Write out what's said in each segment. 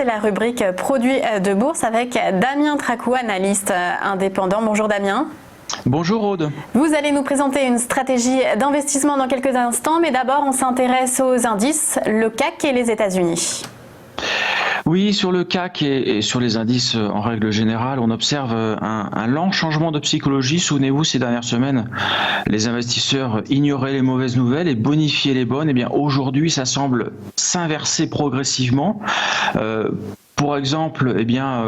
c'est la rubrique Produits de bourse avec Damien Tracou, analyste indépendant. Bonjour Damien. Bonjour Aude. Vous allez nous présenter une stratégie d'investissement dans quelques instants, mais d'abord on s'intéresse aux indices, le CAC et les États-Unis. Oui, sur le CAC et sur les indices en règle générale, on observe un lent changement de psychologie. Souvenez-vous, ces dernières semaines, les investisseurs ignoraient les mauvaises nouvelles et bonifiaient les bonnes. Eh bien, aujourd'hui, ça semble s'inverser progressivement. Pour exemple,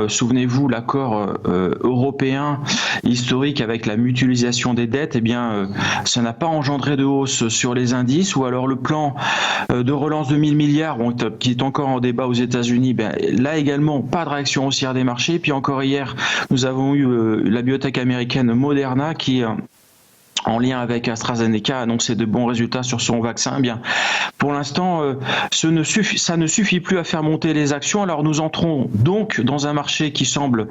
souvenez-vous, l'accord européen historique avec la mutualisation des dettes, ça n'a pas engendré de hausse sur les indices, ou alors le plan de relance de 1 000 milliards qui est encore en débat aux États-Unis, là également pas de réaction haussière des marchés. Puis encore hier, nous avons eu la biotech américaine Moderna qui en lien avec AstraZeneca, a annoncé de bons résultats sur son vaccin. Pour l'instant, ça ne suffit plus à faire monter les actions. Alors nous entrons donc dans un marché qui semble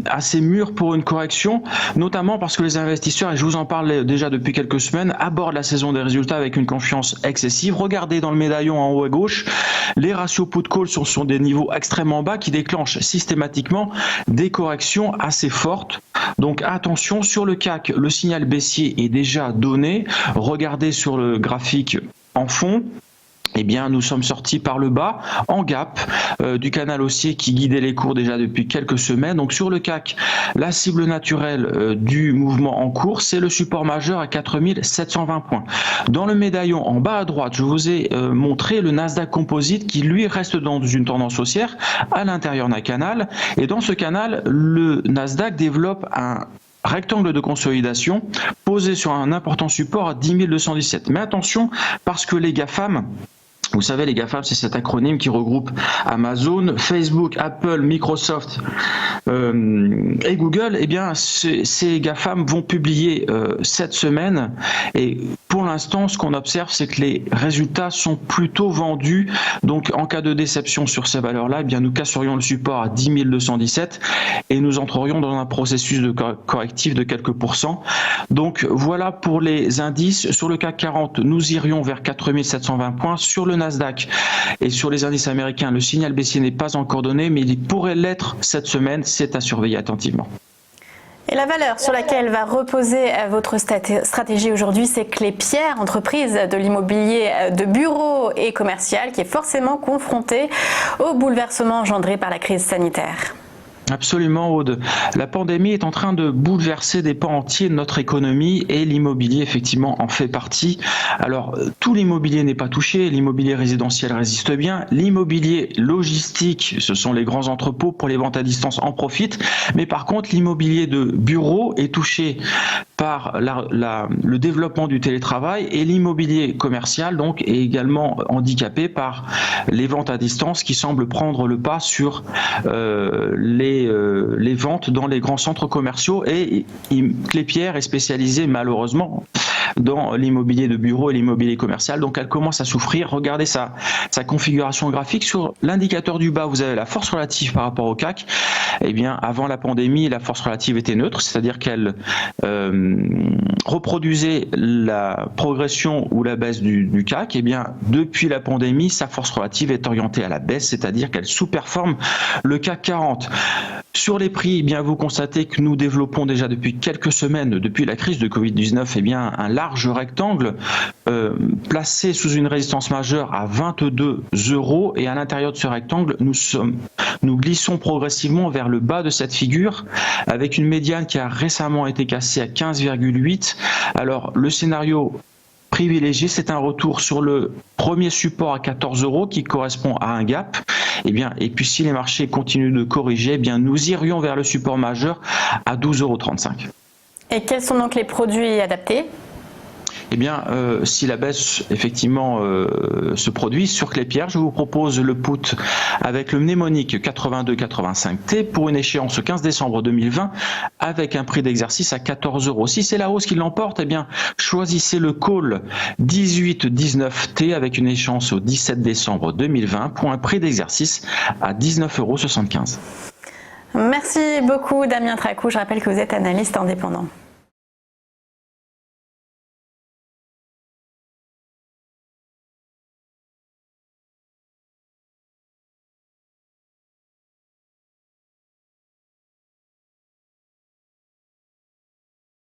assez mûr pour une correction, notamment parce que les investisseurs, et je vous en parle déjà depuis quelques semaines, abordent la saison des résultats avec une confiance excessive. Regardez dans le médaillon en haut à gauche, les ratios put-call sont des niveaux extrêmement bas qui déclenchent systématiquement des corrections assez fortes. Donc attention, sur le CAC, le signal baissier est déjà donné. Regardez sur le graphique en fond. Nous sommes sortis par le bas, en gap, du canal haussier qui guidait les cours déjà depuis quelques semaines. Donc sur le CAC, la cible naturelle du mouvement en cours, c'est le support majeur à 4720 points. Dans le médaillon en bas à droite, je vous ai montré le Nasdaq Composite qui lui reste dans une tendance haussière à l'intérieur d'un canal. Et dans ce canal, le Nasdaq développe un rectangle de consolidation posé sur un important support à 10 217. Mais attention, parce que les GAFAM, vous savez, les GAFAM, c'est cet acronyme qui regroupe Amazon, Facebook, Apple, Microsoft et Google. Ces GAFAM vont publier cette semaine. Et pour l'instant, ce qu'on observe, c'est que les résultats sont plutôt vendus. Donc, en cas de déception sur ces valeurs-là, nous casserions le support à 10 217 et nous entrerions dans un processus de correctif de quelques pourcents. Donc, voilà pour les indices. Sur le CAC 40, nous irions vers 4720 points. Sur le Nasdaq et sur les indices américains, le signal baissier n'est pas encore donné, mais il pourrait l'être cette semaine. C'est à surveiller attentivement. Et la valeur sur laquelle va reposer votre stratégie aujourd'hui, c'est Klépierre, entreprise de l'immobilier de bureau et commercial, qui est forcément confrontée au bouleversement engendré par la crise sanitaire. Absolument, Aude. La pandémie est en train de bouleverser des pans entiers de notre économie et l'immobilier, effectivement, en fait partie. Alors, tout l'immobilier n'est pas touché. L'immobilier résidentiel résiste bien. L'immobilier logistique, ce sont les grands entrepôts pour les ventes à distance, en profitent. Mais par contre, l'immobilier de bureau est touché par le développement du télétravail, et l'immobilier commercial donc est également handicapé par les ventes à distance qui semblent prendre le pas sur les ventes dans les grands centres commerciaux. Et Klépierre est spécialisée malheureusement dans l'immobilier de bureau et l'immobilier commercial. Donc elle commence à souffrir. Regardez sa configuration graphique. Sur l'indicateur du bas, vous avez la force relative par rapport au CAC. Avant la pandémie, la force relative était neutre, c'est-à-dire qu'elle reproduisait la progression ou la baisse du CAC. Depuis la pandémie, sa force relative est orientée à la baisse, c'est-à-dire qu'elle sous-performe le CAC 40. Sur les prix, vous constatez que nous développons déjà depuis quelques semaines, depuis la crise de Covid-19, un large rectangle placé sous une résistance majeure à 22 €. Et à l'intérieur de ce rectangle, nous glissons progressivement vers le bas de cette figure, avec une médiane qui a récemment été cassée à 15,8. Alors, le scénario privilégié, c'est un retour sur le premier support à 14 € qui correspond à un gap. Et puis si les marchés continuent de corriger, nous irions vers le support majeur à 12,35 €. Et quels sont donc les produits adaptés ? Si la baisse effectivement se produit sur Klépierre, je vous propose le put avec le mnémonique 8285T pour une échéance au 15 décembre 2020 avec un prix d'exercice à 14 €. Si c'est la hausse qui l'emporte, choisissez le call 1819T avec une échéance au 17 décembre 2020 pour un prix d'exercice à 19,75 €. Merci beaucoup Damien Tracou. Je rappelle que vous êtes analyste indépendant.